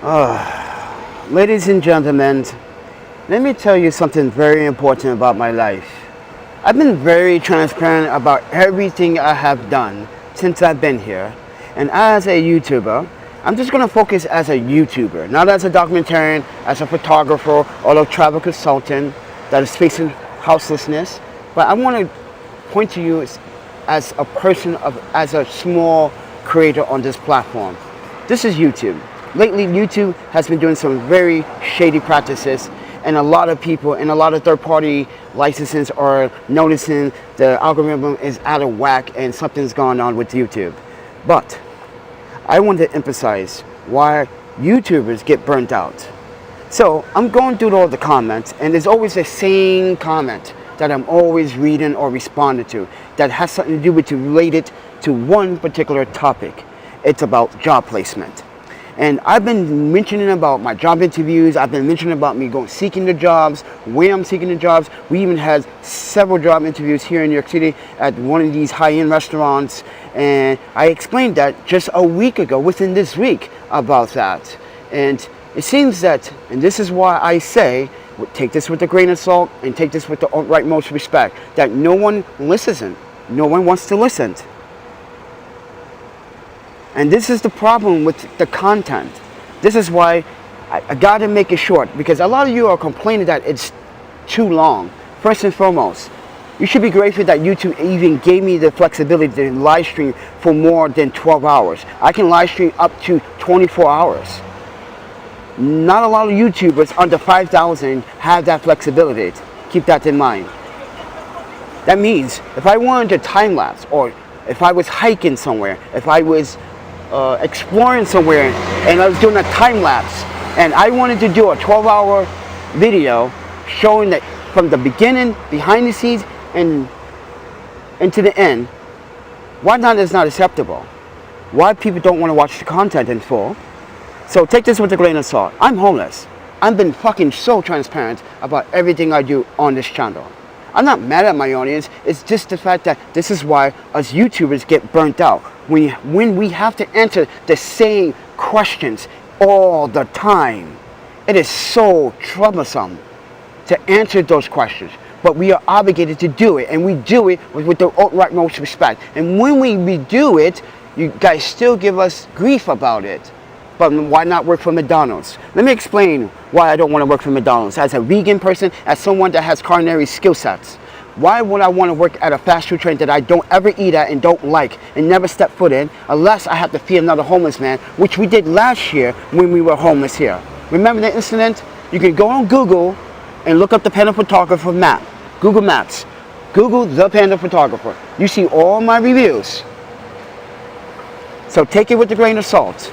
Ladies and gentlemen, let me tell you something very important about my life. I've been very transparent about everything I have done since I've been here. And as a YouTuber, I'm just going to focus as a YouTuber, not as a documentarian, as a photographer, or a travel consultant that is facing houselessness. But I want to point to you as a person, as a small creator on this platform. This is YouTube. Lately, YouTube has been doing some very shady practices, and a lot of people and a lot of third-party licenses are noticing the algorithm is out of whack and something's going on with YouTube. But I want to emphasize why YouTubers get burnt out. So I'm going through all the comments, and there's always the same comment that I'm always reading or responding to that has something to do with related to one particular topic. It's about job placement. And I've been mentioning about my job interviews. I've been mentioning about me seeking the jobs, where I'm seeking the jobs. We even had several job interviews here in New York City at one of these high-end restaurants. And I explained that just a week ago, within this week, about that. And it seems that, and this is why I say, take this with a grain of salt and take this with the rightmost respect, that no one listens. No one wants to listen. And this is the problem with the content. This is why I got to make it short, because a lot of you are complaining that it's too long. First and foremost, you should be grateful that YouTube even gave me the flexibility to live stream for more than 12 hours. I can live stream up to 24 hours. Not a lot of YouTubers under 5,000 have that flexibility. Keep that in mind. That means if I wanted to time lapse, or if I was hiking somewhere, if I was exploring somewhere and I was doing a time lapse and I wanted to do a 12-hour video showing that from the beginning, behind the scenes, and to the end, why not is not acceptable? Why people don't want to watch the content in full? So take this with a grain of salt. I'm homeless. I've been fucking so transparent about everything I do on this channel. I'm not mad at my audience. It's just the fact that this is why us YouTubers get burnt out. When we have to answer the same questions all the time. It is so troublesome to answer those questions. But we are obligated to do it, and we do it with the utmost respect. And when we redo it, you guys still give us grief about it. But why not work for McDonald's? Let me explain why I don't want to work for McDonald's. As a vegan person, as someone that has culinary skill sets, why would I want to work at a fast food chain that I don't ever eat at and don't like and never step foot in, unless I have to feed another homeless man, which we did last year when we were homeless here. Remember that incident? You can go on Google and look up the Panda Photographer map. Google Maps. Google the Panda Photographer. You see all my reviews. So take it with a grain of salt.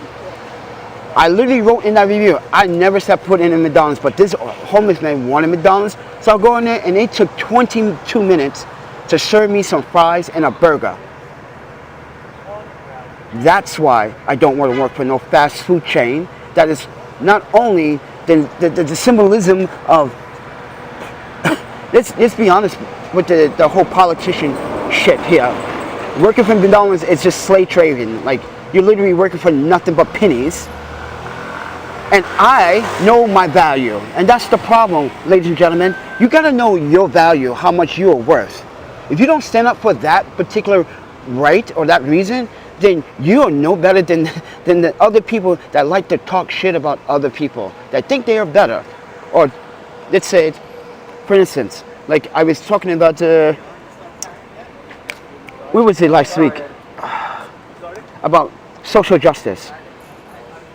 I literally wrote in that review, I never stepped foot in a McDonald's, but this homeless man wanted McDonald's. So I go in there and they took 22 minutes to serve me some fries and a burger. That's why I don't want to work for no fast food chain. That is not only the symbolism of, let's be honest with the whole politician shit here. Working for McDonald's is just slave trading. Like, you're literally working for nothing but pennies. And I know my value. And that's the problem, ladies and gentlemen. You gotta know your value, how much you are worth. If you don't stand up for that particular right or that reason, then you are no better than the other people that like to talk shit about other people, that think they are better. Or let's say, for instance, like I was talking about, where was it last week? About social justice.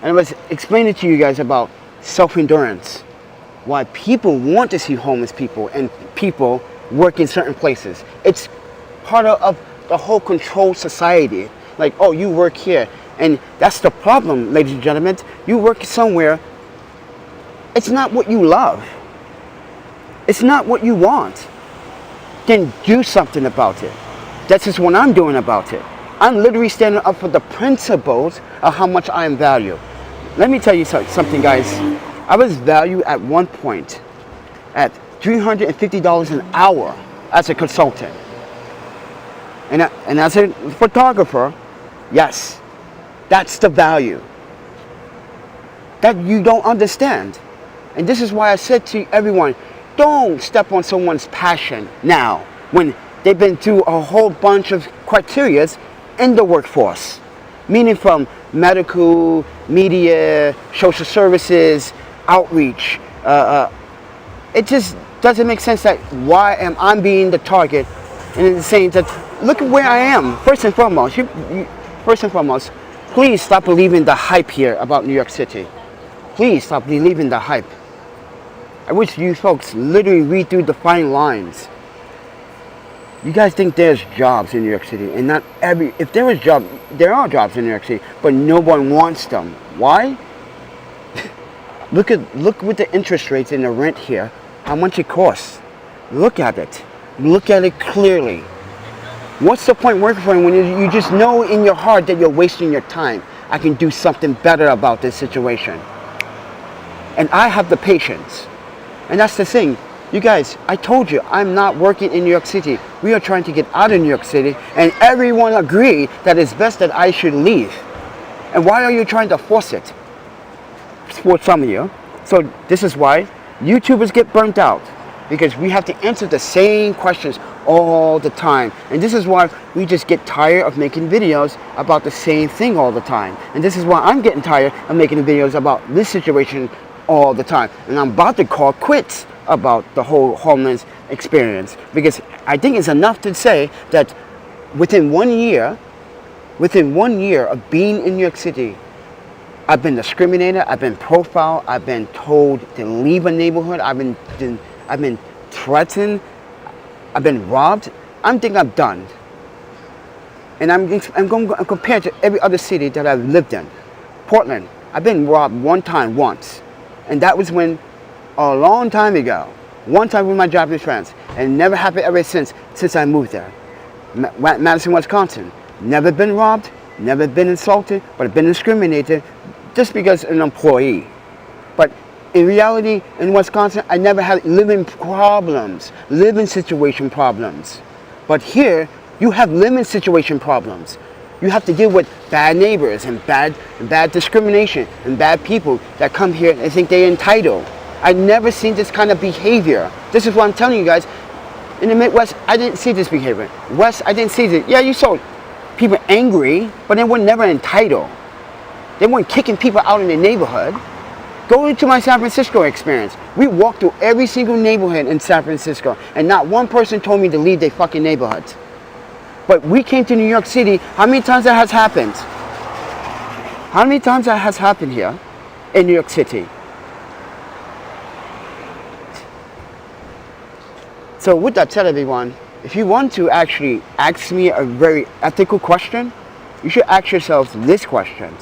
And I was explaining to you guys about self-endurance. Why people want to see homeless people and people work in certain places. It's part of the whole controlled society. Like, oh, you work here. And that's the problem, ladies and gentlemen. You work somewhere, it's not what you love. It's not what you want. Then do something about it. That's just what I'm doing about it. I'm literally standing up for the principles of how much I am valued. Let me tell you something, guys. I was valued at one point at $350 an hour as a consultant. And as a photographer, yes, that's the value. that you don't understand. And this is why I said to everyone, don't step on someone's passion now when they've been through a whole bunch of criterias in the workforce, meaning from medical, media, social services, outreach. It just doesn't make sense that why am I being the target, and it's saying that look at where I am. First and foremost, please stop believing the hype here about New York City. Please stop believing the hype. I wish you folks literally read through the fine lines. You guys think there's jobs in New York City, and not every, if there is job, there are jobs in New York City, but no one wants them. Why? Look with the interest rates and the rent here, how much it costs. Look at it. Look at it clearly. What's the point working for you when you just know in your heart that you're wasting your time? I can do something better about this situation. And I have the patience. And that's the thing. You guys, I told you, I'm not working in New York City. We are trying to get out of New York City, and everyone agreed that it's best that I should leave. And why are you trying to force it? For some of you. So this is why YouTubers get burnt out, because we have to answer the same questions all the time. And this is why we just get tired of making videos about the same thing all the time. And this is why I'm getting tired of making videos about this situation all the time. And I'm about to call quits about the whole homeless experience, because I think it's enough to say that within 1 year of being in New York City, I've been discriminated, I've been profiled, I've been told to leave a neighborhood, I've been threatened, I've been robbed. I think I'm done. And I'm compared to every other city that I've lived in. Portland, I've been robbed once. And that was when, a long time ago, one time with my Japanese friends, and never happened ever since I moved there. Madison, Wisconsin, never been robbed, never been insulted, but I've been discriminated just because an employee. But in reality, in Wisconsin, I never had living situation problems. But here, you have living situation problems. You have to deal with bad neighbors and bad discrimination and bad people that come here and think they're entitled. I've never seen this kind of behavior. This is what I'm telling you guys. In the Midwest, I didn't see this behavior. West, I didn't see this. Yeah, you saw people angry, but they were never entitled. They weren't kicking people out in the neighborhood. Go into my San Francisco experience. We walked through every single neighborhood in San Francisco, and not one person told me to leave their fucking neighborhoods. But we came to New York City. How many times that has happened? How many times that has happened here in New York City? So with that said, everyone, if you want to actually ask me a very ethical question, you should ask yourselves this question.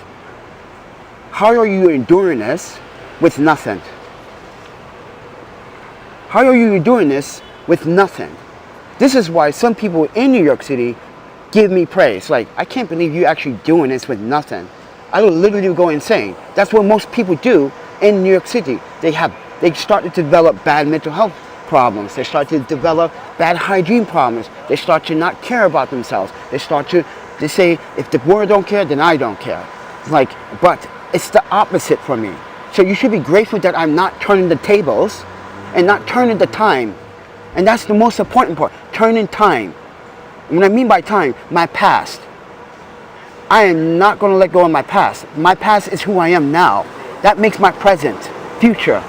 How are you enduring this with nothing? How are you doing this with nothing? This is why some people in New York City give me praise. Like, I can't believe you actually doing this with nothing. I will literally go insane. That's what most people do in New York City. They start to develop bad mental health problems. They start to develop bad hygiene problems. They start to not care about themselves. They say, if the world don't care, then I don't care. Like, but it's the opposite for me. So you should be grateful that I'm not turning the tables and not turning the time. And that's the most important part, turning time. What I mean by time, my past. I am not going to let go of my past. My past is who I am now. That makes my present, future.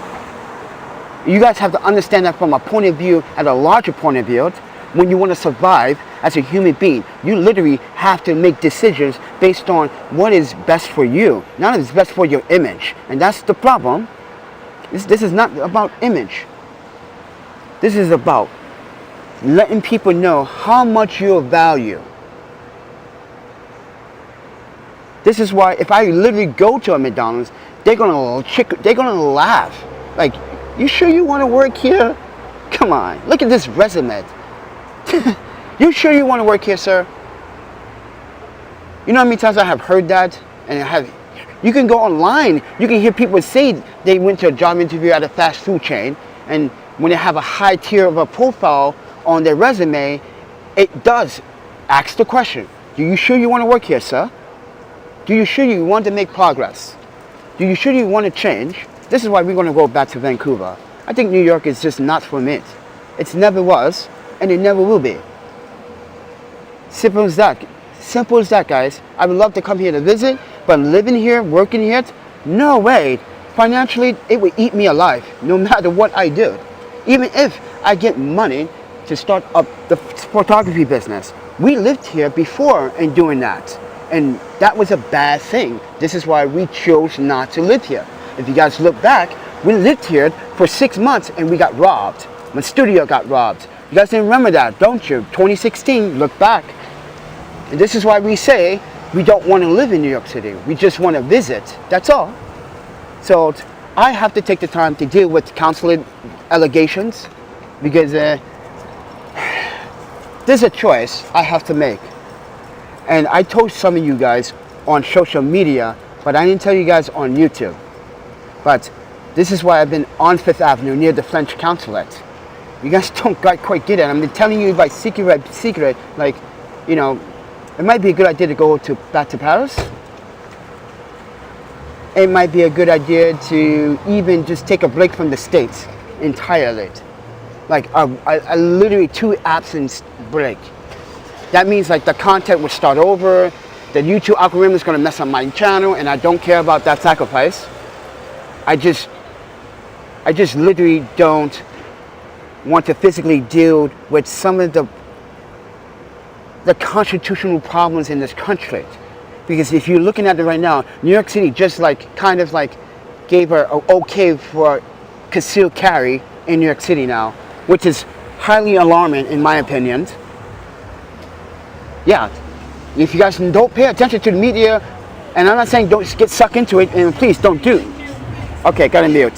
You guys have to understand that from a point of view, at a larger point of view. When you want to survive as a human being, you literally have to make decisions based on what is best for you, not what is best for your image. And that's the problem. This is not about image. This is about letting people know how much you value. This is why if I literally go to a McDonald's, they're gonna laugh. Like, you sure you want to work here? Come on, look at this resume. You sure you want to work here, sir? You know how many times I have heard that? And you can go online, you can hear people say they went to a job interview at a fast food chain, and when they have a high tier of a profile on their resume, it does ask the question, do you sure you want to work here, sir? Do you sure you want to make progress? do you surely want to change? This is why we're going to go back to Vancouver. I think New York is just not for me. It never was, and it never will be. Simple as that. Simple as that, guys. I would love to come here to visit, but living here, working here, no way. Financially, it would eat me alive, no matter what I do. Even if I get money to start up the photography business. We lived here before and doing that. And that was a bad thing. This is why we chose not to live here. If you guys look back, we lived here for 6 months and we got robbed. My studio got robbed. You guys didn't remember that, don't you? 2016, look back. And this is why we say we don't want to live in New York City. We just want to visit. That's all. So I have to take the time to deal with consulate allegations because there's a choice I have to make. And I told some of you guys on social media, but I didn't tell you guys on YouTube. But this is why I've been on 5th Avenue near the French consulate. You guys don't quite get it. I'm telling you by secret, like, you know, it might be a good idea to go back to Paris. It might be a good idea to even just take a break from the States entirely. Like a literally 2 absence break. That means like the content will start over, the YouTube algorithm is going to mess up my channel, and I don't care about that sacrifice. I just literally don't want to physically deal with some of the constitutional problems in this country. Because if you're looking at it right now, New York City just like kind of like gave her an okay for concealed carry in New York City now, which is highly alarming in my opinion. Yeah, if you guys don't pay attention to the media, and I'm not saying don't get sucked into it, and please don't do. Okay, gotta mute.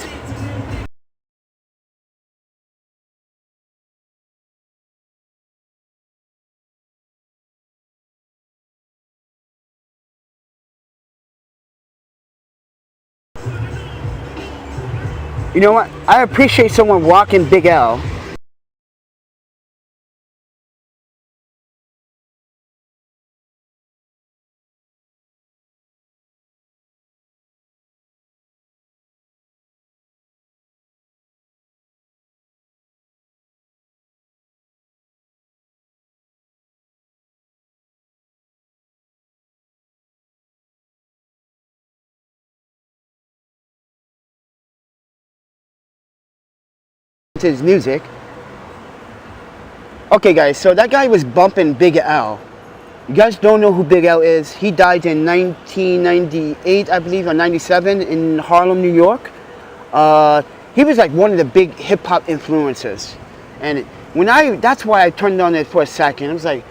You know what? I appreciate someone walking Big L. His music. Okay guys, so that guy was bumping Big L. You guys don't know who Big L is. He died in 1998, I believe, or 97 in Harlem, New York. He was like one of the big hip-hop influencers. And that's why I turned on it for a second. I was like,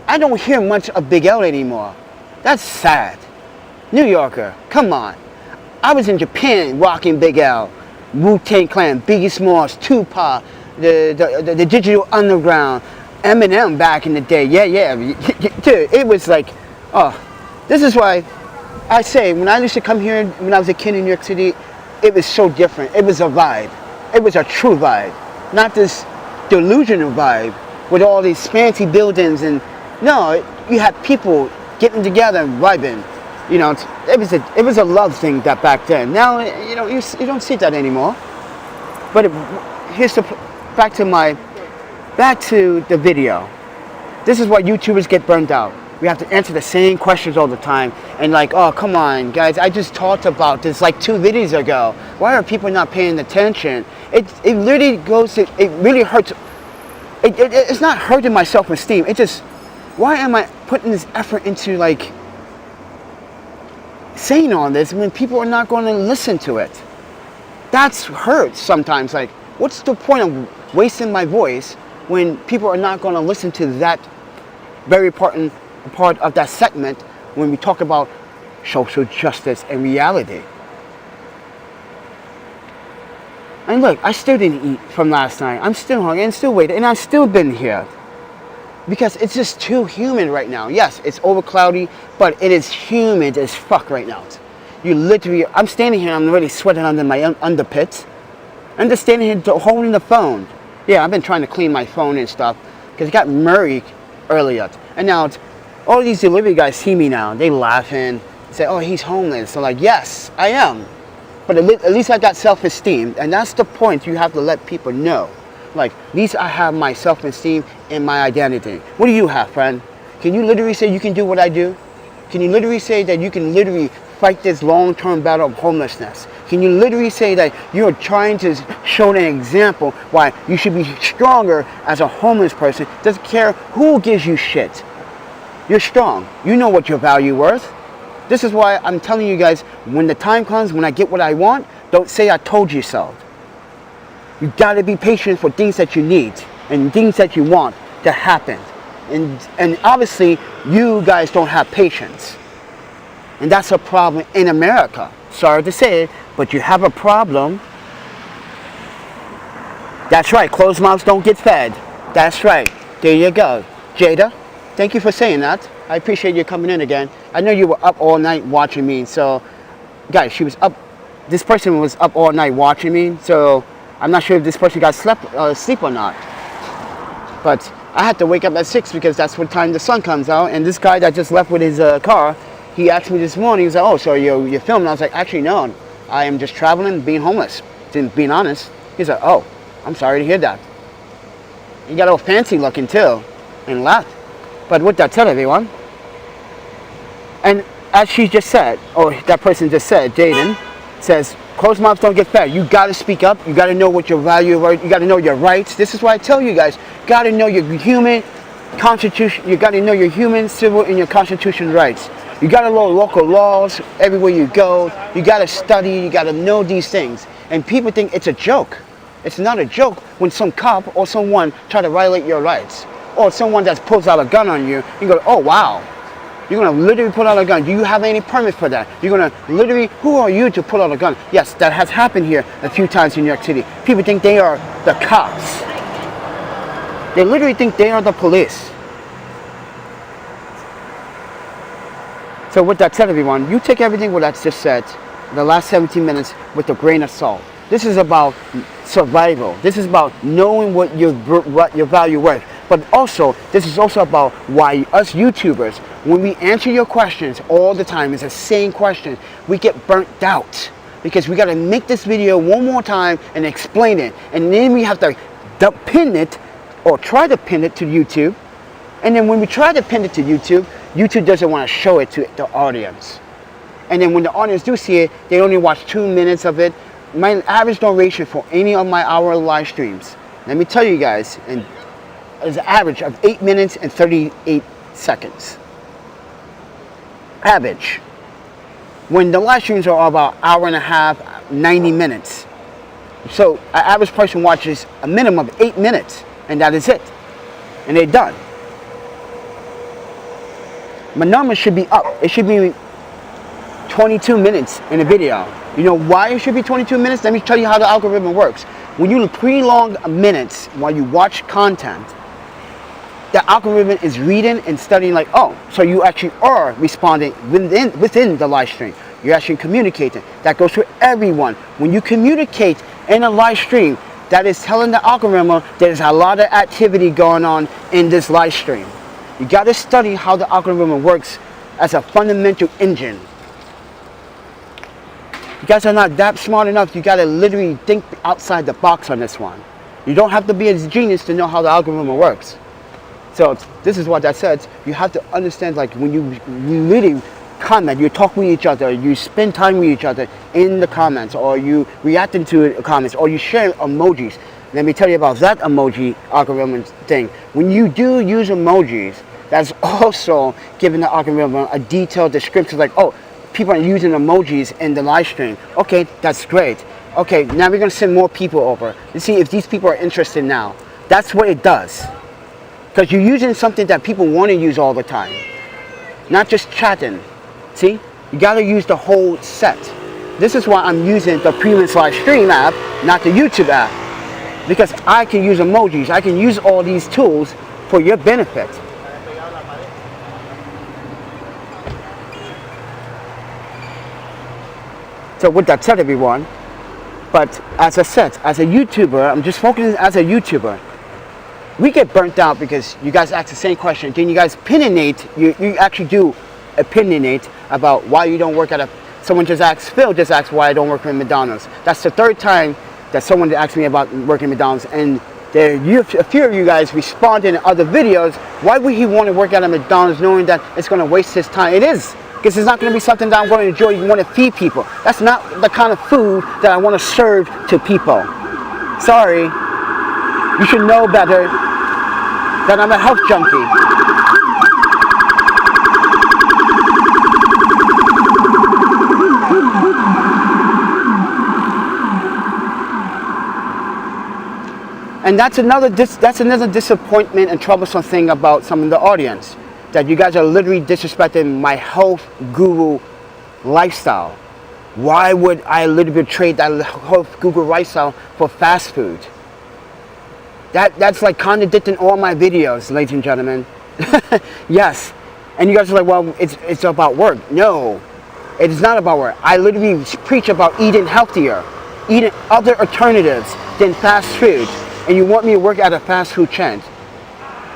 I don't hear much of Big L anymore. That's sad. New Yorker, come on. I was in Japan rocking Big L. Wu-Tang Clan, Biggie Smalls, Tupac, the Digital Underground, Eminem back in the day. Yeah. Dude, it was like, oh, this is why I say when I used to come here when I was a kid in New York City, it was so different. It was a vibe. It was a true vibe. Not this delusional vibe with all these fancy buildings and, no, you had people getting together and vibing. You know, it was a love thing that back then. Now, you know, you don't see that anymore. But back to the video. This is why YouTubers get burned out. We have to answer the same questions all the time. And like, oh, come on, guys, I just talked about this like 2 videos ago. Why are people not paying attention? It literally it really hurts. It's not hurting my self-esteem. It just, why am I putting this effort into like saying all this when people are not going to listen to it? That's hurts sometimes. Like, what's the point of wasting my voice when people are not going to listen to that very important part of that segment when we talk about social justice and reality? And look, I still didn't eat from last night. I'm still hungry and still waiting, and I've still been here. Because it's just too humid right now. Yes, it's over cloudy, but it is humid as fuck right now. You literally, I'm standing here, I'm already sweating under my underpits. I'm just standing here holding the phone. Yeah, I've been trying to clean my phone and stuff because it got murky earlier. And now all these delivery guys see me now. They laughing, say, oh, he's homeless. So like, yes, I am. but at least I got self-esteem, and that's the point you have to let people know. Like, at least I have my self-esteem and my identity. What do you have, friend? Can you literally say you can do what I do? Can you literally say that you can literally fight this long-term battle of homelessness? Can you literally say that you're trying to show an example why you should be stronger as a homeless person? Doesn't care who gives you shit. You're strong. You know what your value worth. This is why I'm telling you guys, when the time comes, when I get what I want, don't say I told you so. You gotta be patient for things that you need and things that you want to happen. And obviously, you guys don't have patience. And that's a problem in America. Sorry to say it, but you have a problem. That's right, closed mouths don't get fed. That's right. There you go. Jada, thank you for saying that. I appreciate you coming in again. I know you were up all night watching me, so guys, this person was up all night watching me, so I'm not sure if this person got sleep or not. But I had to wake up at 6 because that's what time the sun comes out, and this guy that just left with his car, he asked me this morning, he was like, oh, so you're filming? I was like, actually, no, I am just traveling, being homeless, being honest. He's like, oh, I'm sorry to hear that. He got all fancy looking too, and laughed. But what that tell everyone? And as she just said, or that person just said, Jaden, says, closed mouths don't get fed. You got to speak up. You got to know what your value is. You got to know your rights. This is why I tell you guys, got to know your human constitution. You got to know your human, civil, and your constitution rights. You got to know local laws everywhere you go. You got to study. You got to know these things. And people think it's a joke. It's not a joke when some cop or someone try to violate your rights. Or someone that pulls out a gun on you. You go, oh, wow. You're going to literally pull out a gun. Do you have any permit for that? You're going to literally, who are you to pull out a gun? Yes, that has happened here a few times in New York City. People think they are the cops. They literally think they are the police. So with that said, everyone, you take everything what I just said, the last 17 minutes, with a grain of salt. This is about survival. This is about knowing what your value worth. But also, this is also about why us YouTubers, when we answer your questions all the time, it's the same question, we get burnt out. Because we got to make this video one more time and explain it. And then we have to pin it, or try to pin it to YouTube. And then when we try to pin it to YouTube, YouTube doesn't want to show it to the audience. And then when the audience do see it, they only watch 2 minutes of it. My average duration for any of my hour live streams, let me tell you guys, and is an average of 8 minutes and 38 seconds. Average. When the live streams are about hour and a half, 90 minutes. So an average person watches a minimum of 8 minutes, and that is it. And they're done. My numbers should be up. It should be 22 minutes in a video. You know why it should be 22 minutes? Let me tell you how the algorithm works. When you prolong minutes while you watch content, the algorithm is reading and studying like, oh, so you actually are responding within the live stream. You're actually communicating. That goes to everyone. When you communicate in a live stream, that is telling the algorithm there's a lot of activity going on in this live stream. You got to study how the algorithm works as a fundamental engine. You guys are not that smart enough. You got to literally think outside the box on this one. You don't have to be a genius to know how the algorithm works. So this is what that says. You have to understand, like, when you really comment, you talk with each other, you spend time with each other in the comments, or you reacting to the comments, or you share emojis. Let me tell you about that emoji algorithm thing. When you do use emojis, that's also giving the algorithm a detailed description, like, oh, people are using emojis in the live stream. Okay, that's great. Okay, now we're going to send more people over to see if these people are interested now. That's what it does. Because you're using something that people want to use all the time. Not just chatting. See? You got to use the whole set. This is why I'm using the Premium Live Stream app, not the YouTube app. Because I can use emojis. I can use all these tools for your benefit. So with that said, everyone, but as I said, as a YouTuber, I'm just focusing as a YouTuber. We get burnt out because you guys ask the same question. Then you guys opinionate, you actually do opinionate about why you don't work at a Someone just asked, Phil just asked why I don't work at McDonald's. That's the third time that someone asked me about working at McDonald's, and a few of you guys responded in other videos. Why would he want to work at a McDonald's knowing that it's going to waste his time? It is, because it's not going to be something that I'm going to enjoy. You want to feed people. That's not the kind of food that I want to serve to people. Sorry, you should know better that I'm a health junkie. And that's another disappointment and troublesome thing about some of the audience, that you guys are literally disrespecting my health guru lifestyle. Why would I literally trade that health guru lifestyle for fast food? That's like contradicting all my videos, ladies and gentlemen. Yes. And you guys are like, well, it's about work. No, it is not about work. I literally preach about eating healthier, eating other alternatives than fast food. And you want me to work at a fast food chain.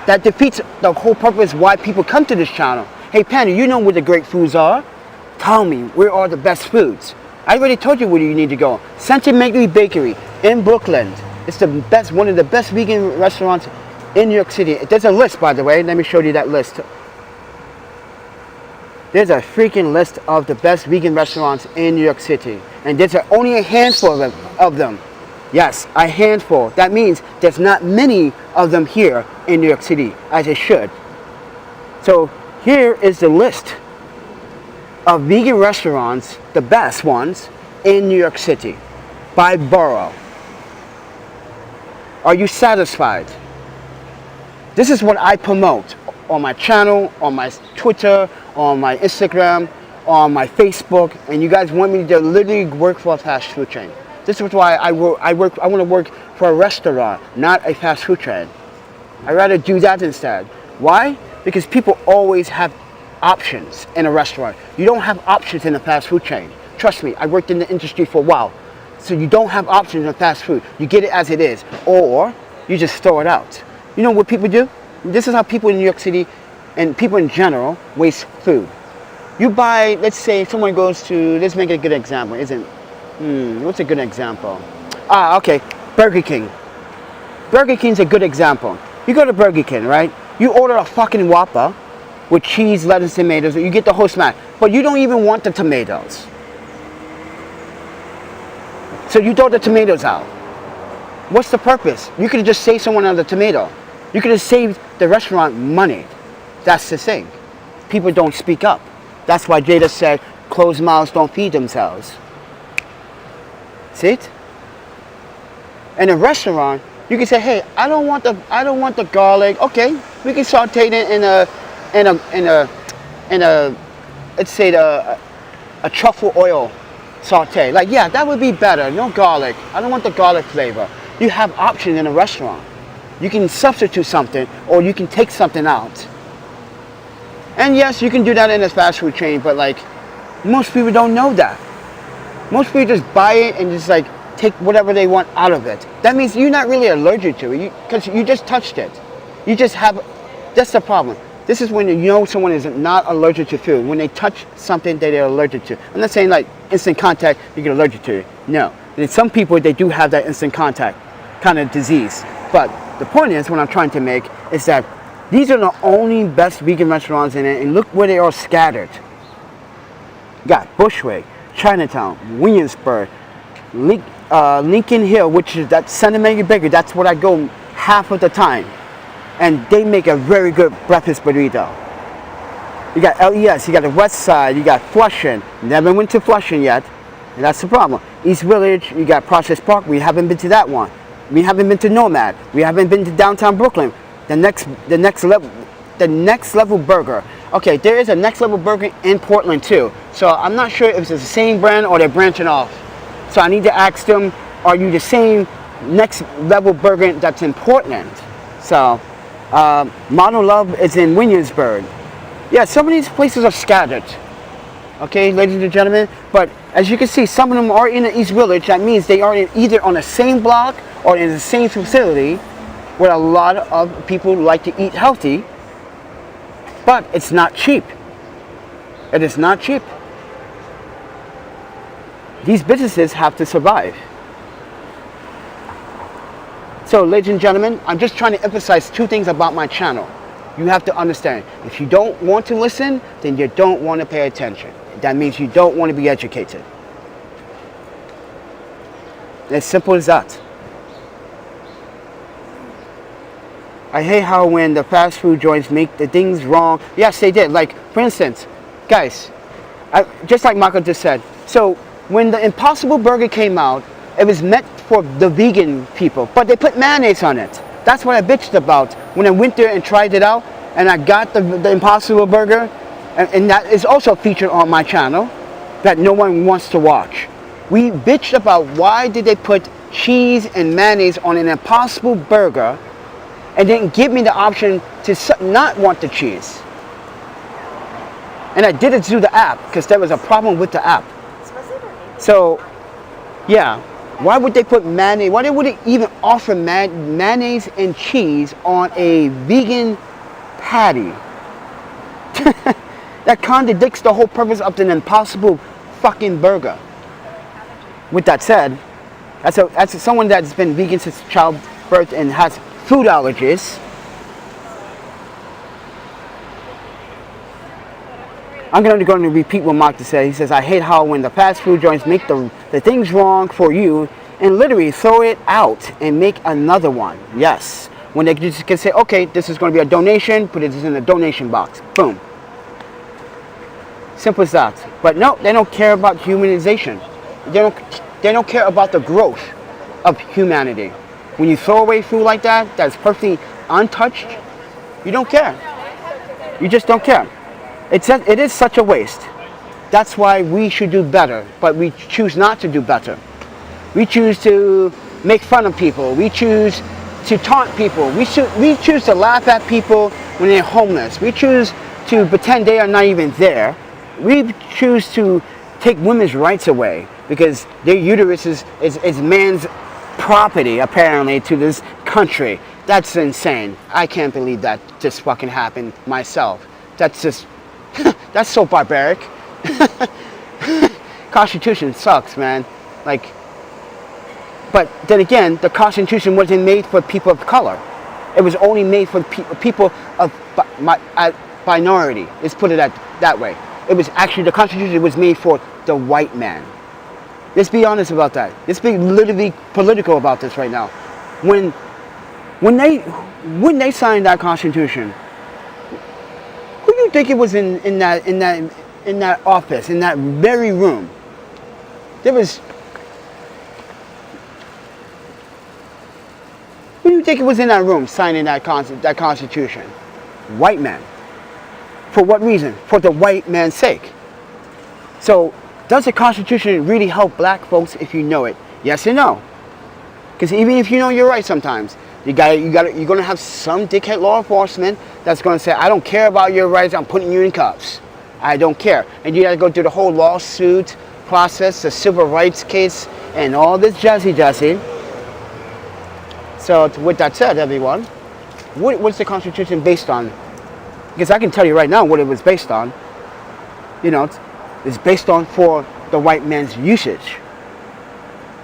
That defeats the whole purpose why people come to this channel. Hey Panda, you know where the great foods are? Tell me, where are the best foods? I already told you where you need to go. Sentimentary Bakery in Brooklyn. It's the best, one of the best vegan restaurants in New York City. There's a list, by the way. Let me show you that list. There's a freaking list of the best vegan restaurants in New York City. And there's only a handful of them. Yes, a handful. That means there's not many of them here in New York City, as it should. So here is the list of vegan restaurants, the best ones, in New York City, by borough. Are you satisfied? This is what I promote on my channel, on my Twitter, on my Instagram, on my Facebook, and you guys want me to literally work for a fast food chain. This is why I want to work for a restaurant, not a fast food chain. I'd rather do that instead. Why? Because people always have options in a restaurant. You don't have options in a fast food chain. Trust me, I worked in the industry for a while. So you don't have options in fast food. You get it as it is, or you just throw it out. You know what people do? This is how people in New York City and people in general waste food. You buy, let's say someone goes to, let's make it a good example, what's a good example? Okay, Burger King. Burger King's a good example. You go to Burger King, right? You order a fucking Whopper with cheese, lettuce, tomatoes, you get the whole smack, but you don't even want the tomatoes. So you throw the tomatoes out. What's the purpose? You could have just saved someone on the tomato. You could have saved the restaurant money. That's the thing. People don't speak up. That's why Jada said, closed mouths don't feed themselves. See it? In a restaurant, you can say, "Hey, I don't want the garlic." Okay, we can saute it in a let's say a truffle oil saute. Like, yeah, that would be better. No garlic. I don't want the garlic flavor. You have options in a restaurant. You can substitute something, or you can take something out. And yes, you can do that in a fast food chain, but like, most people don't know that. Most people just buy it and just like take whatever they want out of it. That means you're not really allergic to it, because you just touched it. You just have, that's the problem. This is when you know someone is not allergic to food, when they touch something that they're allergic to. I'm not saying like instant contact, you get allergic to it. No. And some people, they do have that instant contact kind of disease. But the point is, what I'm trying to make is that these are the only best vegan restaurants in it, and look where they are scattered. You got Bushwick, Chinatown, Williamsburg, Lincoln Hill, which is that Sentimentary Bakery. That's where I go half of the time. And they make a very good breakfast burrito. You got LES, you got the West Side, you got Flushing. Never went to Flushing yet, and that's the problem. East Village, you got Process Park. We haven't been to that one. We haven't been to Nomad. We haven't been to downtown Brooklyn. The next level burger. Okay, there is a next level burger in Portland too. So I'm not sure if it's the same brand or they're branching off. So I need to ask them, are you the same next level burger that's in Portland? So Model Love is in Williamsburg. Yeah, some of these places are scattered. Okay, ladies and gentlemen. But as you can see, some of them are in the East Village. That means they are either on the same block or in the same facility, where a lot of people like to eat healthy, but it's not cheap. It is not cheap. these businesses have to survive. So, ladies and gentlemen, I'm just trying to emphasize two things about my channel. You have to understand, if you don't want to listen, then you don't want to pay attention. That means you don't want to be educated. As simple as that. I hate how when the fast food joints make the things wrong. Yes, they did. Like, for instance, guys, just like Michael just said. So, when the Impossible Burger came out, it was meant for the vegan people, but they put mayonnaise on it. That's what I bitched about when I went there and tried it out, and I got the Impossible Burger, and that is also featured on my channel that no one wants to watch. We bitched about why did they put cheese and mayonnaise on an Impossible Burger and didn't give me the option to not want the cheese. And I did it through the app because there was a problem with the app. So, yeah. Why would they put mayonnaise? Why would they even offer mayonnaise and cheese on a vegan patty? That contradicts the whole purpose of an Impossible fucking burger. With that said, that's someone that's been vegan since childbirth and has food allergies. I'm going to repeat what Mark said. He says, I hate how when the fast food joints make the things wrong for you and literally throw it out and make another one. Yes. When they just can say, okay, this is going to be a donation, put it in the donation box. Boom. Simple as that. But no, they don't care about humanization. They don't care about the growth of humanity. When you throw away food like that, that's perfectly untouched, you don't care. You just don't care. It is such a waste. That's why we should do better, but we choose not to do better. We choose to make fun of people. We choose to taunt people. We choose to laugh at people when they're homeless. We choose to pretend they are not even there. We choose to take women's rights away because their uterus is man's property, apparently, to this country. That's insane. I can't believe that just fucking happened myself. That's just... that's so barbaric. Constitution sucks, man. Like, but then again, the Constitution wasn't made for people of color. It was only made for people of minority. Let's put it that way. It was actually, the Constitution was made for the white man. Let's be honest about that. Let's be literally political about this right now. When they signed that Constitution, who do you think it was in that office, in that very room? There was... Who do you think it was in that room signing that Constitution? White man. For what reason? For the white man's sake. So, does the Constitution really help black folks if you know it? Yes and no. Because even if you know you're right sometimes, you're going to have some dickhead law enforcement that's going to say, I don't care about your rights, I'm putting you in cuffs. I don't care. And you got to go through the whole lawsuit process, the civil rights case, and all this jazzy. So with that said, everyone, what's the Constitution based on? Because I can tell you right now what it was based on. You know, it's based on for the white man's usage.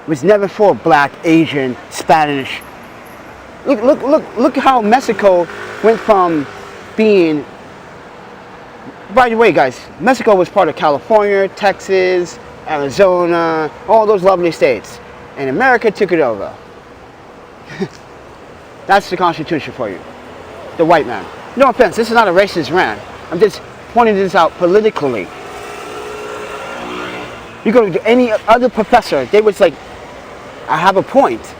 It was never for black, Asian, Spanish. Look how Mexico went from being... By the way, guys, Mexico was part of California, Texas, Arizona, all those lovely states. And America took it over. That's the Constitution for you. The white man. No offense, this is not a racist rant. I'm just pointing this out politically. You go to any other professor, they was like, I have a point.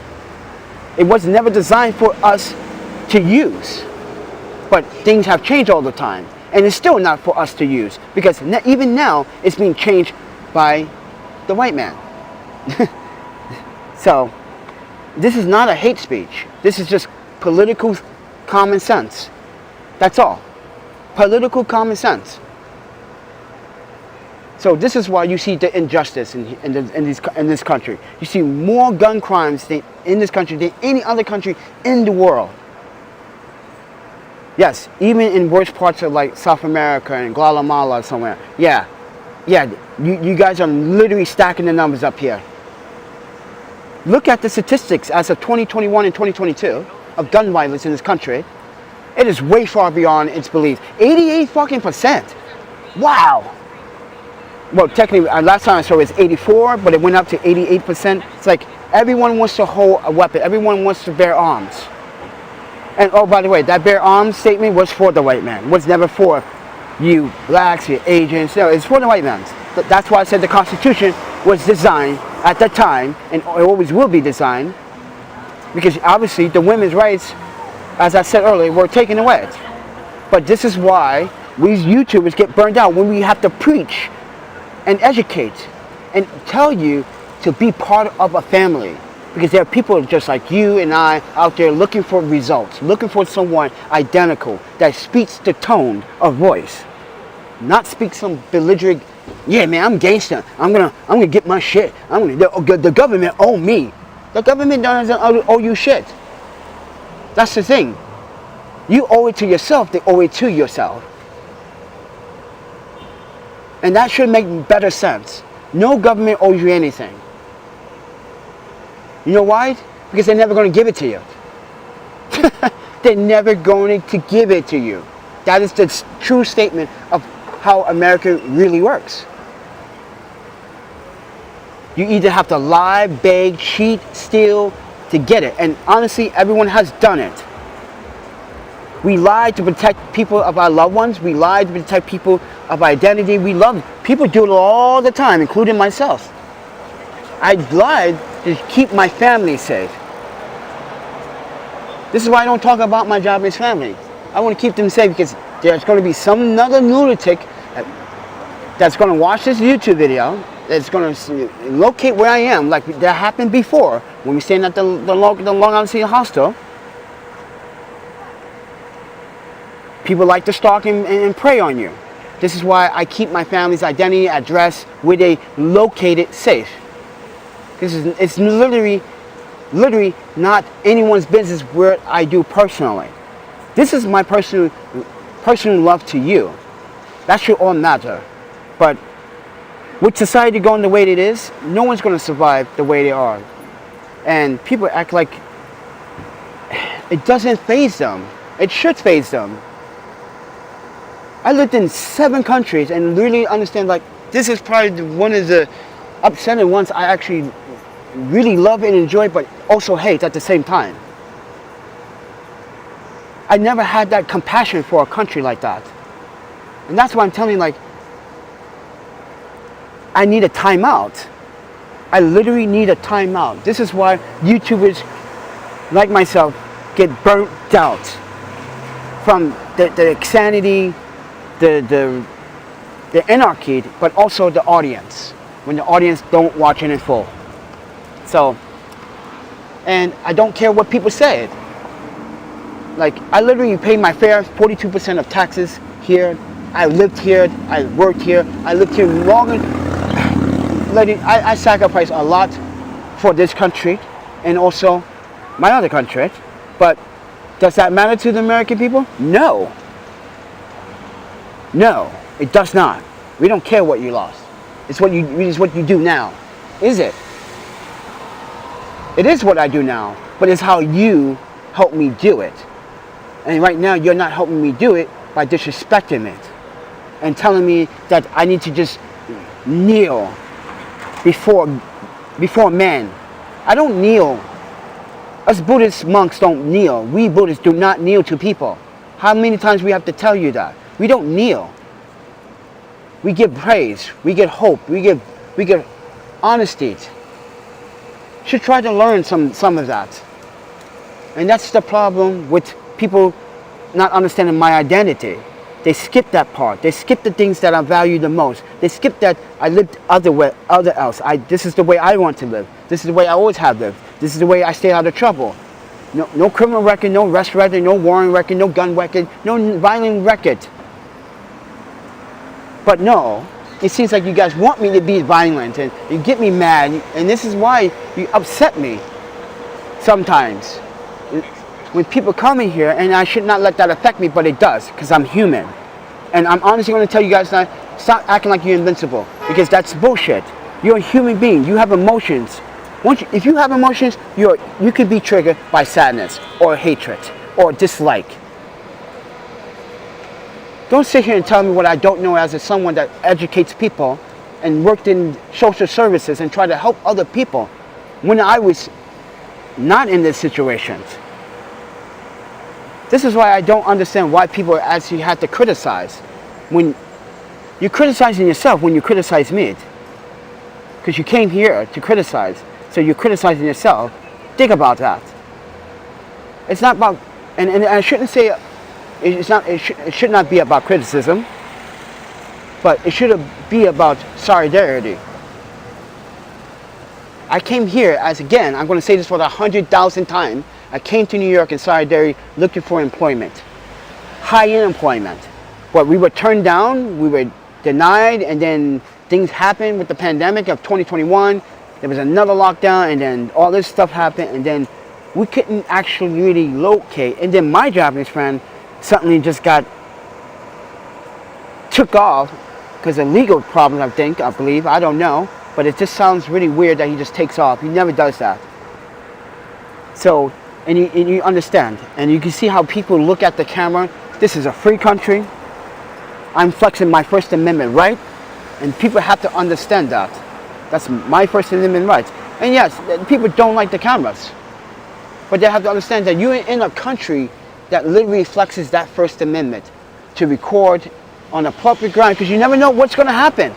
It was never designed for us to use. But things have changed all the time. And it's still not for us to use. Because even now, it's being changed by the white man. So, this is not a hate speech. This is just political common sense. That's all. Political common sense. So this is why you see the injustice in this country. You see more gun crimes in this country than any other country in the world. Yes, even in worse parts of like South America and Guatemala somewhere. Yeah, Yeah, you guys are literally stacking the numbers up here. Look at the statistics as of 2021 and 2022 of gun violence in this country. It is way far beyond its belief. 88%. Wow. Well, technically, last time I saw it was 84, but it went up to 88%. It's like everyone wants to hold a weapon. Everyone wants to bear arms. And oh, by the way, that bear arms statement was for the white man. It was never for you blacks, you Asians. No, it's for the white man. That's why I said the Constitution was designed at that time, and it always will be designed, because obviously the women's rights, as I said earlier, were taken away. But this is why we YouTubers get burned out when we have to preach and educate and tell you to be part of a family, because there are people just like you and I out there looking for results, looking for someone identical that speaks the tone of voice, not speak some belligerent, yeah man, I'm gangster, I'm gonna get my shit, the government owe me. The government doesn't owe you shit. That's the thing. You owe it to yourself, they owe it to yourself. And that should make better sense. No government owes you anything. You know why? Because they're never going to give it to you. They're never going to give it to you. That is the true statement of how America really works. You either have to lie, beg, cheat, steal to get it. And honestly, everyone has done it. We lie to protect people of our loved ones. We lie to protect people of identity. People do it all the time, including myself. I lied to keep my family safe. This is why I don't talk about my Japanese family. I want to keep them safe because there's going to be some another lunatic that's going to watch this YouTube video, that's going to locate where I am, like that happened before when we stayed at the Long Island City Hostel. People like to stalk and prey on you. This is why I keep my family's identity, address, where they located safe. It's literally not anyone's business where I do personally. This is my personal love to you. That should all matter. But with society going the way it is, no one's going to survive the way they are. And people act like it doesn't faze them. It should faze them. I lived in 7 countries and really understand, like, this is probably one of the upsetting ones I actually really love and enjoy, but also hate at the same time. I never had that compassion for a country like that. And that's why I'm telling you, like, I need a timeout. I literally need a timeout. This is why YouTubers like myself get burnt out from the insanity, the anarchy, but also the audience, when the audience don't watch it in full. So, and I don't care what people say. Like, I literally pay my fair, 42% of taxes here. I lived here, I worked here, I lived here longer. I sacrifice a lot for this country and also my other country. But does that matter to the American people? No. No, it does not. We don't care what you lost. It's what you do now. Is it? It is what I do now, but it's how you help me do it. And right now, you're not helping me do it by disrespecting it and telling me that I need to just kneel before men. I don't kneel. Us Buddhist monks don't kneel. We Buddhists do not kneel to people. How many times we have to tell you that? We don't kneel. We give praise. We get hope. We get honesty. Should try to learn some of that. And that's the problem with people not understanding my identity. They skip that part. They skip the things that I value the most. They skip that I lived other else. This is the way I want to live. This is the way I always have lived. This is the way I stay out of trouble. No criminal record, no arrest record, no warrant record, no gun record, no violent record. But no, it seems like you guys want me to be violent and you get me mad, and this is why you upset me sometimes. When people come in here, and I should not let that affect me, but it does, because I'm human. And I'm honestly going to tell you guys now, Stop acting like you're invincible, because that's bullshit. You're a human being. You have emotions. If you have emotions, you could be triggered by sadness or hatred or dislike. Don't sit here and tell me what I don't know as someone that educates people and worked in social services and tried to help other people when I was not in these situations. This is why I don't understand why people actually have to criticize. When you're criticizing yourself when you criticize me. Because you came here to criticize, so you're criticizing yourself. Think about that. It's not about, and I shouldn't say, it should not be about criticism, but it should be about solidarity. I came here as, again, I'm going to say this for the 100,000th time, I came to New York in solidarity looking for employment. High unemployment. But we were turned down, we were denied, and then things happened with the pandemic of 2021. There was another lockdown, and then all this stuff happened, and then we couldn't actually really locate. And then my Japanese friend suddenly just took off because of legal problems, I believe, I don't know. But it just sounds really weird that he just takes off. He never does that. So, and you understand, and you can see how people look at the camera. This is a free country. I'm flexing my First Amendment right, and people have to understand that. That's my First Amendment rights. And yes, people don't like the cameras, but they have to understand that you're in a country that literally flexes that First Amendment to record on a public ground, because you never know what's going to happen.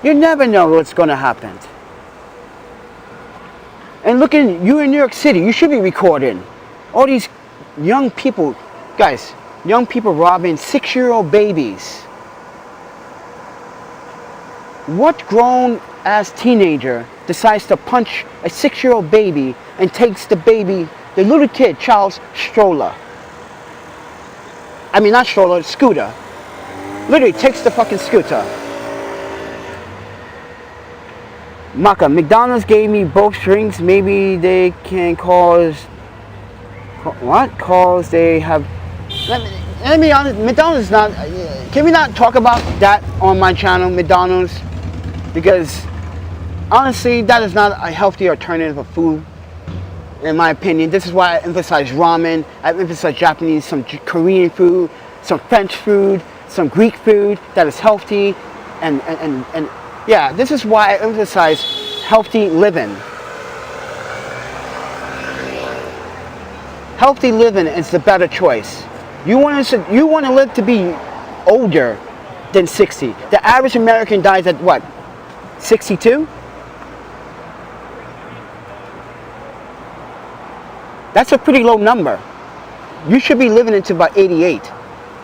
You never know what's going to happen. And look at you in New York City. You should be recording all these young people, guys. Young people robbing 6-year-old babies. What grown-ass teenager decides to punch a 6-year-old baby and takes the baby, the little kid, child's stroller? I mean, not stroller, scooter. Literally takes the fucking scooter. Maka, McDonald's gave me both drinks. Maybe they can cause... What? Cause they have... Let me be honest, McDonald's is not... Can we not talk about that on my channel, McDonald's? Because, honestly, that is not a healthy alternative of food, in my opinion. This is why I emphasize ramen, I emphasize Japanese, some Korean food, some French food, some Greek food that is healthy, and yeah, this is why I emphasize healthy living. Healthy living is the better choice. You want to live to be older than 60. The average American dies at what? 62? That's a pretty low number. You should be living into about 88,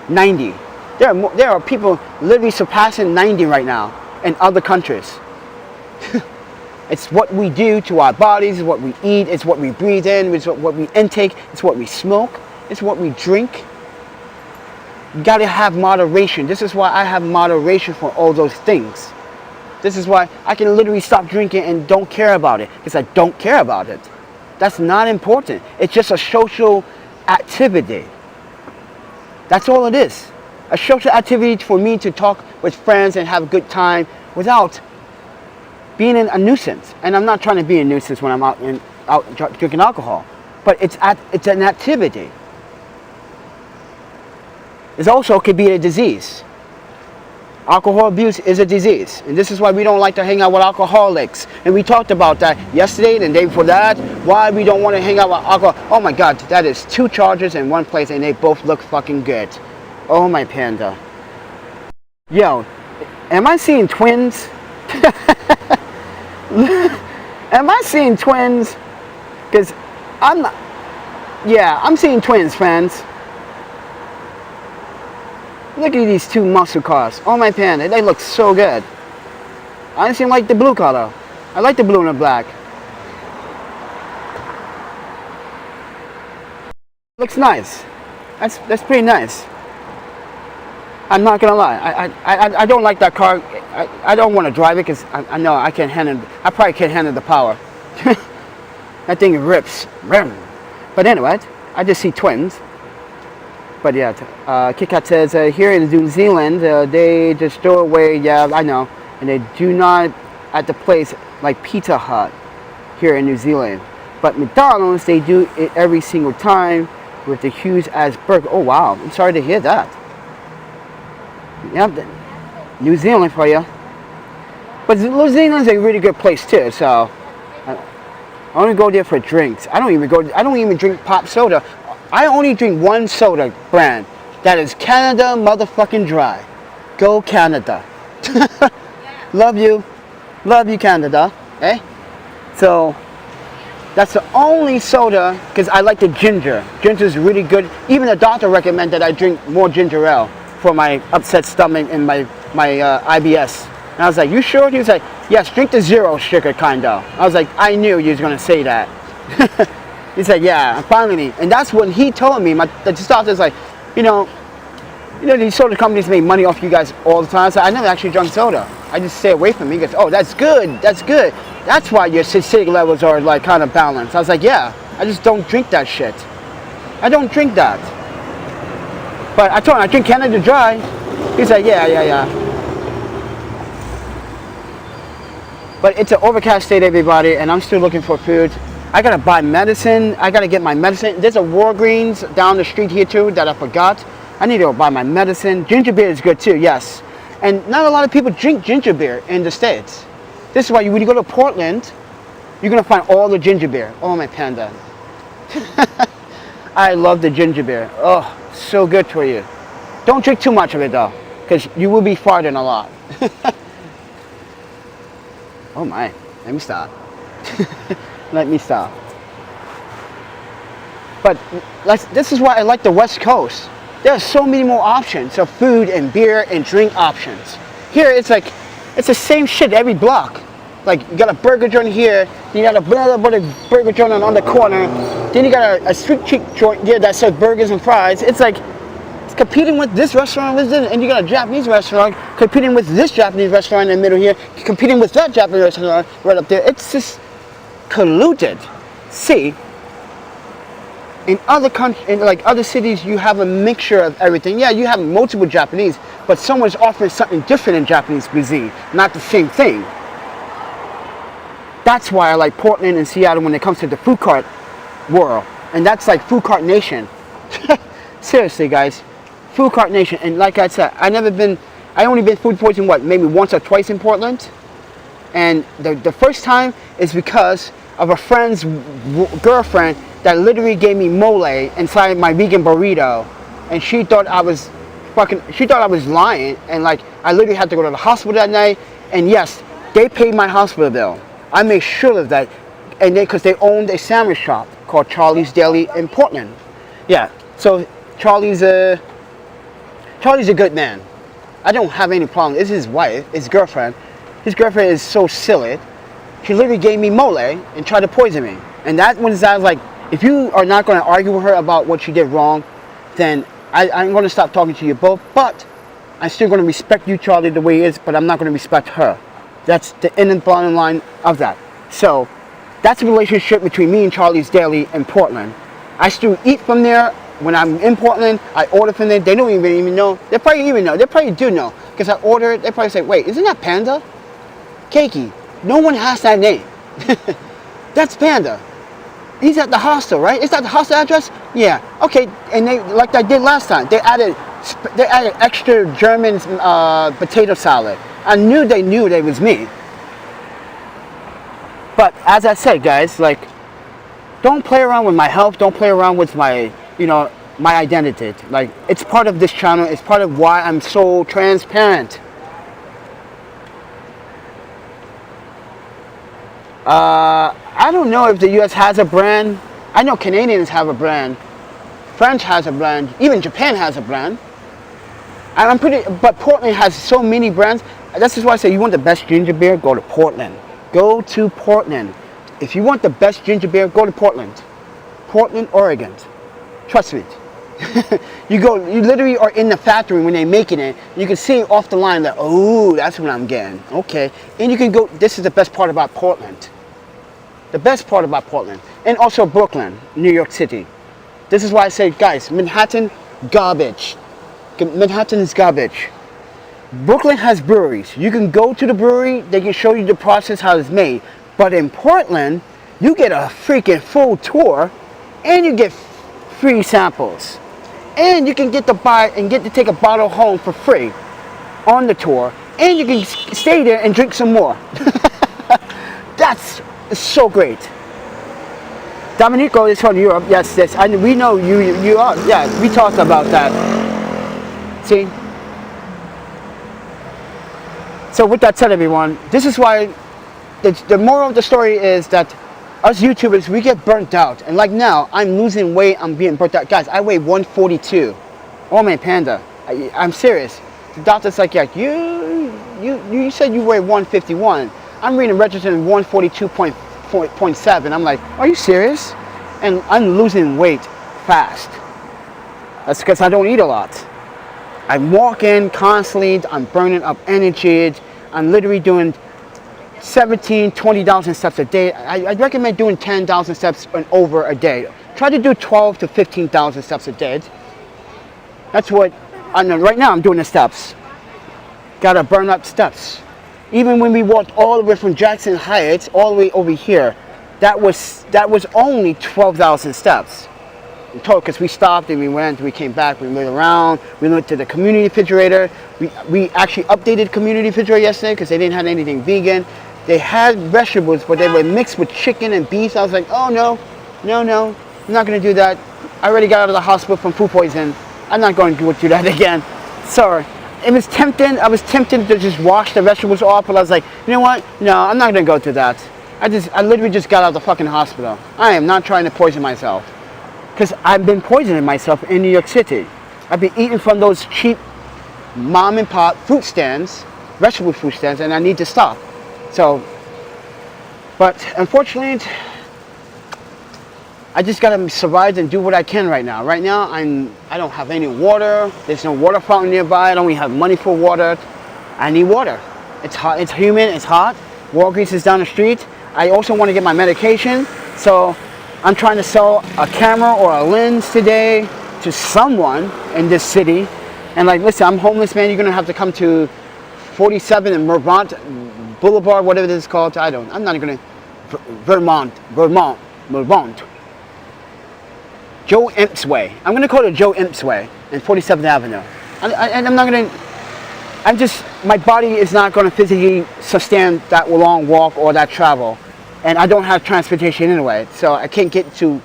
90. There are people literally surpassing 90 right now in other countries. It's what we do to our bodies, it's what we eat, it's what we breathe in, it's what we intake, it's what we smoke, it's what we drink. You gotta have moderation. This is why I have moderation for all those things. This is why I can literally stop drinking and don't care about it, because I don't care about it. That's not important. It's just a social activity. That's all it is. A social activity for me to talk with friends and have a good time without being a nuisance. And I'm not trying to be a nuisance when I'm out drinking alcohol. But it's an activity. It also could be a disease. Alcohol abuse is a disease. And this is why we don't like to hang out with alcoholics. And we talked about that yesterday and the day before that. Why we don't want to hang out with alcohol. Oh my God, that is 2 chargers in one place and they both look fucking good. Oh my panda. Yo, am I seeing twins? Am I seeing twins? Because I'm not. Yeah, I'm seeing twins, friends. Look at these 2 muscle cars. Oh my panda, they look so good. I just like the blue color. I like the blue and the black. Looks nice. That's pretty nice. I'm not gonna lie. I don't like that car. I don't want to drive it because I know I can't handle. I probably can't handle the power. That thing rips. But anyway, I just see twins. But yeah, Kit Kat says here in New Zealand they just throw away. Yeah, I know, and they do not at the place like Pizza Hut here in New Zealand. But McDonald's, they do it every single time with the huge ass burger. Oh wow, I'm sorry to hear that. Yep, New Zealand for you. But New Zealand's a really good place too. So I only go there for drinks. I don't even drink pop soda. I only drink one soda brand. That is Canada motherfucking Dry. Go Canada. Love you Canada. Eh? So that's the only soda, because I like the ginger. Ginger is really good. Even the doctor recommended I drink more ginger ale for my upset stomach and my IBS. And I was like, you sure? He was like, yes, drink the zero sugar kind of. I was like, I knew you was going to say that. He said, yeah, finally. And that's when he told me, the doctor's like, you know, these soda companies make money off you guys all the time. So I never actually drunk soda. I just stay away from it. He goes, oh, that's good. That's good. That's why your acidic levels are like kind of balanced. I was like, yeah, I just don't drink that shit. I don't drink that. But I told him I drink Canada Dry. He's like, yeah. But it's an overcast day, everybody, and I'm still looking for food. I gotta buy medicine. I gotta get my medicine. There's a Walgreens down the street here too that I forgot. I need to go buy my medicine. Ginger beer is good too, yes. And not a lot of people drink ginger beer in the States. This is why when you go to Portland, you're gonna find all the ginger beer. Oh my panda. I love the ginger beer. Oh, so good for you. Don't drink too much of it though, because you will be farting a lot. Oh my, let me stop. Let me stop. But this is why I like the West Coast. There are so many more options of food and beer and drink options. Here it's like, it's the same shit every block. Like you got a burger joint here, then you got a burger joint on the corner, then you got a sweet cheek joint here that sells burgers and fries. It's like, it's competing with this restaurant with this, and you got a Japanese restaurant competing with this Japanese restaurant in the middle here, competing with that Japanese restaurant right up there. It's just colluded. See, in other countries, in like other cities, you have a mixture of everything. Yeah, you have multiple Japanese, but someone's offering something different in Japanese cuisine, not the same thing. That's why I like Portland and Seattle when it comes to the food cart world, and that's like food cart nation. Seriously, guys, food cart nation. And like I said, I only been food poisoning maybe once or twice in Portland, and the first time is because of a friend's girlfriend that literally gave me mole inside my vegan burrito, and she thought I was lying, and like I literally had to go to the hospital that night. And yes, they paid my hospital bill. I made sure of that, and because they owned a sandwich shop called Charlie's Deli in Portland. Yeah, so Charlie's a good man. I don't have any problem. It's his wife, his girlfriend. His girlfriend is so silly. She literally gave me mole and tried to poison me. And that was like, if you are not going to argue with her about what she did wrong, then I'm going to stop talking to you both. But I'm still going to respect you, Charlie, the way he is, but I'm not going to respect her. That's the end and bottom line of that. So that's the relationship between me and Charlie's Deli in Portland. I still eat from there. When I'm in Portland, I order from there. They don't even know. They probably even know. They probably do know. Because I order it, they probably say, wait, isn't that Panda? Keiki. No one has that name. That's Panda. He's at the hostel, right? Is that the hostel address? Yeah. Okay. And they, like I did last time, they added extra German potato salad. I knew they it was me. But as I said, guys, like, don't play around with my health. Don't play around with my, my identity. Like, it's part of this channel. It's part of why I'm so transparent. I don't know if the US has a brand. I know Canadians have a brand. French has a brand. Even Japan has a brand. And but Portland has so many brands. This is why I say, you want the best ginger beer, go to Portland. Go to Portland. If you want the best ginger beer, go to Portland. Portland, Oregon. Trust me. You literally are in the factory when they're making it. You can see off the line that, oh, that's what I'm getting. Okay. And you can go, this is the best part about Portland. The best part about Portland. And also Brooklyn, New York City. This is why I say, guys, Manhattan, garbage. Manhattan is garbage. Brooklyn has breweries. You can go to the brewery, they can show you the process, how it's made. But in Portland, you get a freaking full tour, and you get free samples. And you can get to buy and get to take a bottle home for free on the tour. And you can stay there and drink some more. That's so great. Domenico is from Europe. Yes, yes. We know you are. Yeah, we talked about that. See? So with that said, everyone, this is why the moral of the story is that us YouTubers, we get burnt out. And like now, I'm losing weight, I'm being burnt out. Guys, I weigh 142. Oh man, Panda. I'm serious. The doctor's like, yeah, you said you weigh 151. I'm reading registered 142.7. I'm like, are you serious? And I'm losing weight fast. That's because I don't eat a lot. I'm walking constantly, I'm burning up energy. I'm literally doing 20,000 steps a day. I recommend doing 10,000 steps and over a day. Try to do 12 to 15,000 steps a day. That's what I know. Right now I'm doing the steps. Gotta burn up steps. Even when we walked all the way from Jackson Heights all the way over here, that was only 12,000 steps. In total, because we stopped and we came back, we went around, we went to the community refrigerator. We actually updated community refrigerator yesterday because they didn't have anything vegan. They had vegetables, but they were mixed with chicken and beef. I was like, oh no, I'm not going to do that. I already got out of the hospital from food poisoning. I'm not going to do that again. Sorry. It was tempting. I was tempted to just wash the vegetables off, but I was like, you know what? No, I'm not going to go through that. I literally just got out of the fucking hospital. I am not trying to poison myself. Because I've been poisoning myself in New York City. I've been eating from those cheap mom and pop fruit stands, vegetable fruit stands, and I need to stop. So, but unfortunately, I just gotta survive and do what I can right now. Right now, I don't have any water. There's no water fountain nearby. I don't even have money for water. I need water. It's hot. It's humid. It's hot. Walgreens is down the street. I also want to get my medication. So I'm trying to sell a camera or a lens today to someone in this city. And like, listen, I'm homeless, man. You're gonna have to come to 47 in Vermont Boulevard, whatever it is called. I'm not gonna. Vermont. Joe Imps Way. I'm gonna call it Joe Imps Way in 47th Avenue. And I'm not gonna. My body is not gonna physically sustain that long walk or that travel. And I don't have transportation anyway, so I can't get to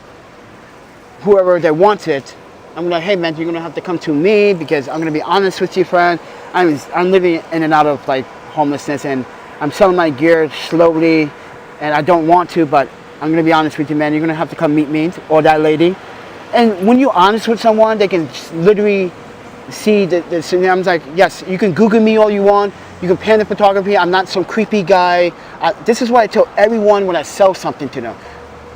whoever that wants it. I'm like, hey man, you're gonna have to come to me because I'm gonna be honest with you, friend. I'm living in and out of like homelessness, and I'm selling my gear slowly, and I don't want to, but I'm gonna be honest with you, man. You're gonna have to come meet me or that lady. And when you're honest with someone, they can literally see the I'm like, yes, you can Google me all you want. You can Panda Photography. I'm not some creepy guy. This is what I tell everyone when I sell something to them.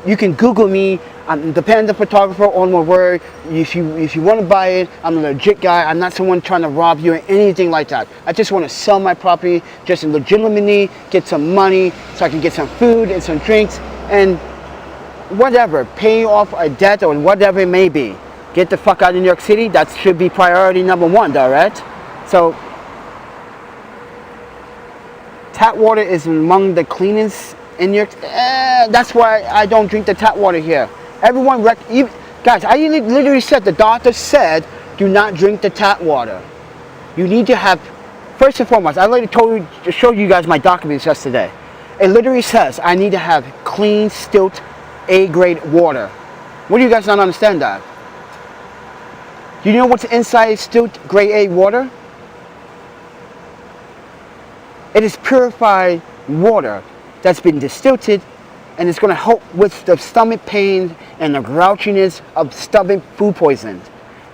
You can Google me. I'm the Panda Photographer, all one word. If you want to buy it, I'm a legit guy. I'm not someone trying to rob you or anything like that. I just want to sell my property, just legitimately get some money so I can get some food and some drinks and whatever, pay off a debt or whatever it may be. Get the fuck out of New York City. That should be priority number one, though, right? So, tap water is among the cleanest in New York. That's why I don't drink the tap water here. Everyone, guys, I literally said, the doctor said, do not drink the tap water. You need to have, first and foremost, I already showed you guys my documents yesterday. It literally says I need to have clean, stilt, A-grade water. What do you guys not understand that? Do you know what's inside stilt grade A water? It is purified water that's been distilled, and it's going to help with the stomach pain and the grouchiness of stomach food poisoning.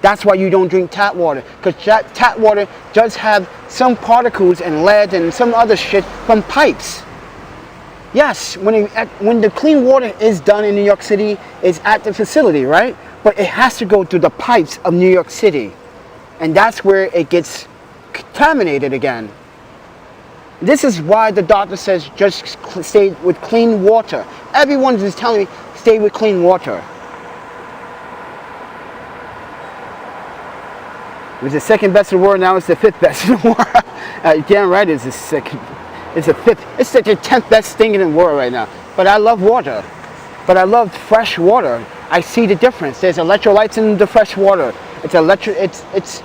That's why you don't drink tap water, because tap water does have some particles and lead and some other shit from pipes. Yes, when the clean water is done in New York City, it's at the facility, right? But it has to go through the pipes of New York City. And that's where it gets contaminated again. This is why the doctor says just stay with clean water. Everyone is telling me stay with clean water. It was the second best in the world. Now it's the 5th best in the world. Damn right, it's the second. It's the 5th. It's like the 10th best thing in the world right now. But I love water. But I love fresh water. I see the difference. There's electrolytes in the fresh water. It's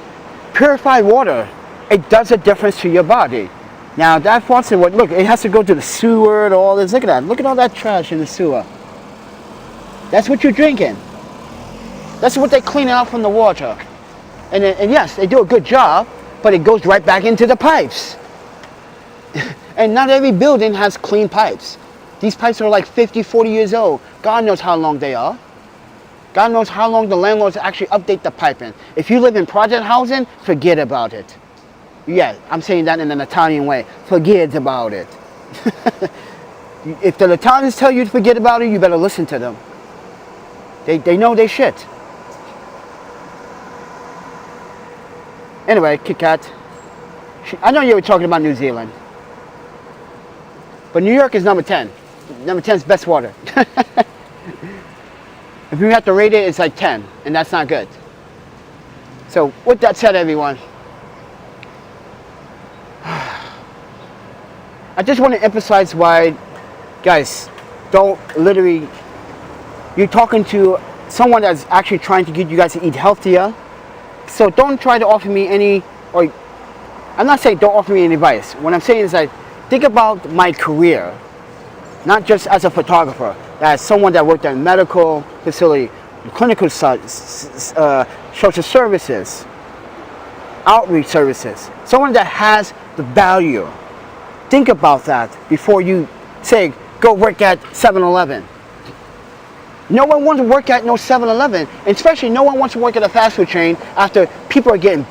purified water. It does a difference to your body. Now that faucet, look, it has to go to the sewer and all this. Look at that. Look at all that trash in the sewer. That's what you're drinking. That's what they clean out from the water. And yes, they do a good job, but it goes right back into the pipes. And not every building has clean pipes. These pipes are like 50, 40 years old. God knows how long they are. God knows how long the landlords actually update the piping. If you live in project housing, forget about it. Yeah, I'm saying that in an Italian way. Forget about it. If the Italians tell you to forget about it, you better listen to them. They know they shit. Anyway, Kit Kat. I know you were talking about New Zealand. But New York is number 10. Number 10 is best water. If you have to rate it, it's like 10. And that's not good. So with that said, everyone, I just want to emphasize why, guys, don't literally, you're talking to someone that's actually trying to get you guys to eat healthier. So don't try to offer me any, or I'm not saying don't offer me any advice. What I'm saying is that think about my career, not just as a photographer, as someone that worked at a medical facility, clinical social services, outreach services, someone that has the value. Think about that before you say, go work at 7-Eleven. No one wants to work at no 7-Eleven, and especially no one wants to work at a fast food chain after people are getting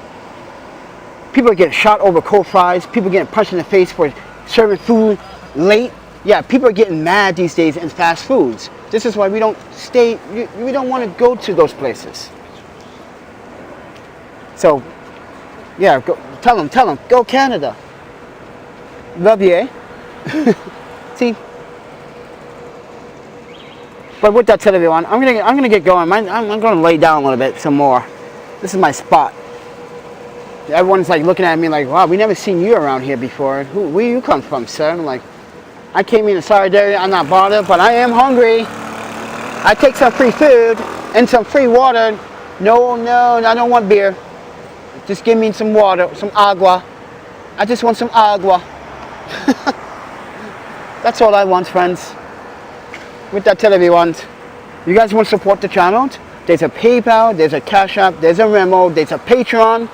shot over cold fries, people are getting punched in the face for serving food late. Yeah, people are getting mad these days in fast foods. This is why we don't want to go to those places. So, yeah, tell them, go Canada. Love you, eh? See? But with that said, everyone, I'm gonna get going. I'm gonna lay down a little bit some more. This is my spot. Everyone's like looking at me like, wow, we never seen you around here before. Where you come from, sir? I'm like, I came in solidarity. I'm not bothered, but I am hungry. I take some free food and some free water. No, I don't want beer. Just give me some water, some agua. I just want some agua. That's all I want, friends. With that said, everyone, you guys want to support the channel? There's a PayPal, there's a Cash App, there's a Venmo, there's a Pateron.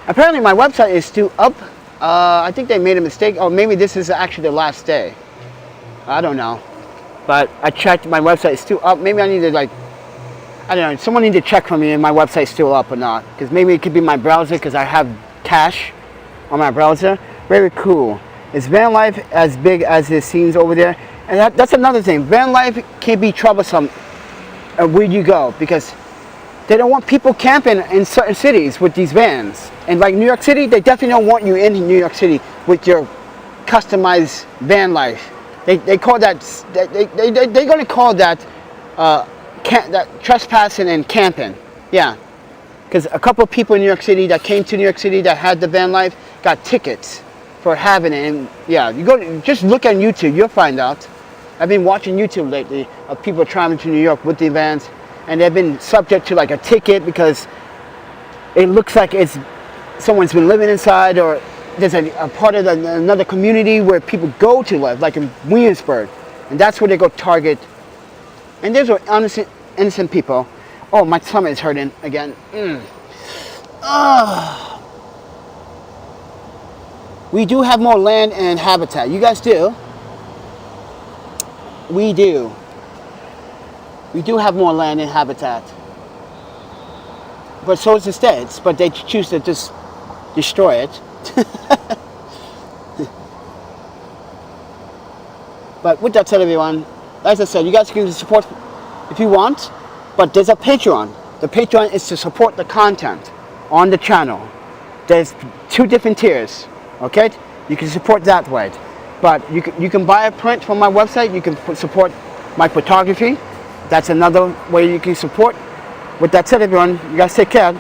Apparently my website is still up. I think they made a mistake, or maybe this is actually the last day. I don't know. But I checked, my website is still up. Maybe I need to I don't know, someone need to check for me if my website is still up or not. Because maybe it could be my browser, because I have cache on my browser. Very cool. Is van life as big as it seems over there? And that's another thing. Van life can be troublesome where you go, because they don't want people camping in certain cities with these vans. And like New York City, they definitely don't want you in New York City with your customized van life. They call that, they're going to call that, that trespassing and camping. Yeah. Because a couple of people in New York City that came to New York City that had the van life got tickets for having it. And yeah, just look on YouTube, you'll find out. I've been watching YouTube lately of people traveling to New York with the vans, and they've been subject to like a ticket because it looks like someone's been living inside, or there's a part of another community where people go to live, like in Williamsburg, and that's where they go target. And there's innocent people. Oh, my stomach is hurting again. We do have more land and habitat. You guys do. We do. We do have more land and habitat. But so is the states, but they choose to just destroy it. But with that said, everyone, as I said, you guys can support if you want, but there's a Patreon. The Patreon is to support the content on the channel. There's 2 different tiers, okay? You can support that way. But you can buy a print from my website. You can support my photography. That's another way you can support. With that said, everyone, you guys take care.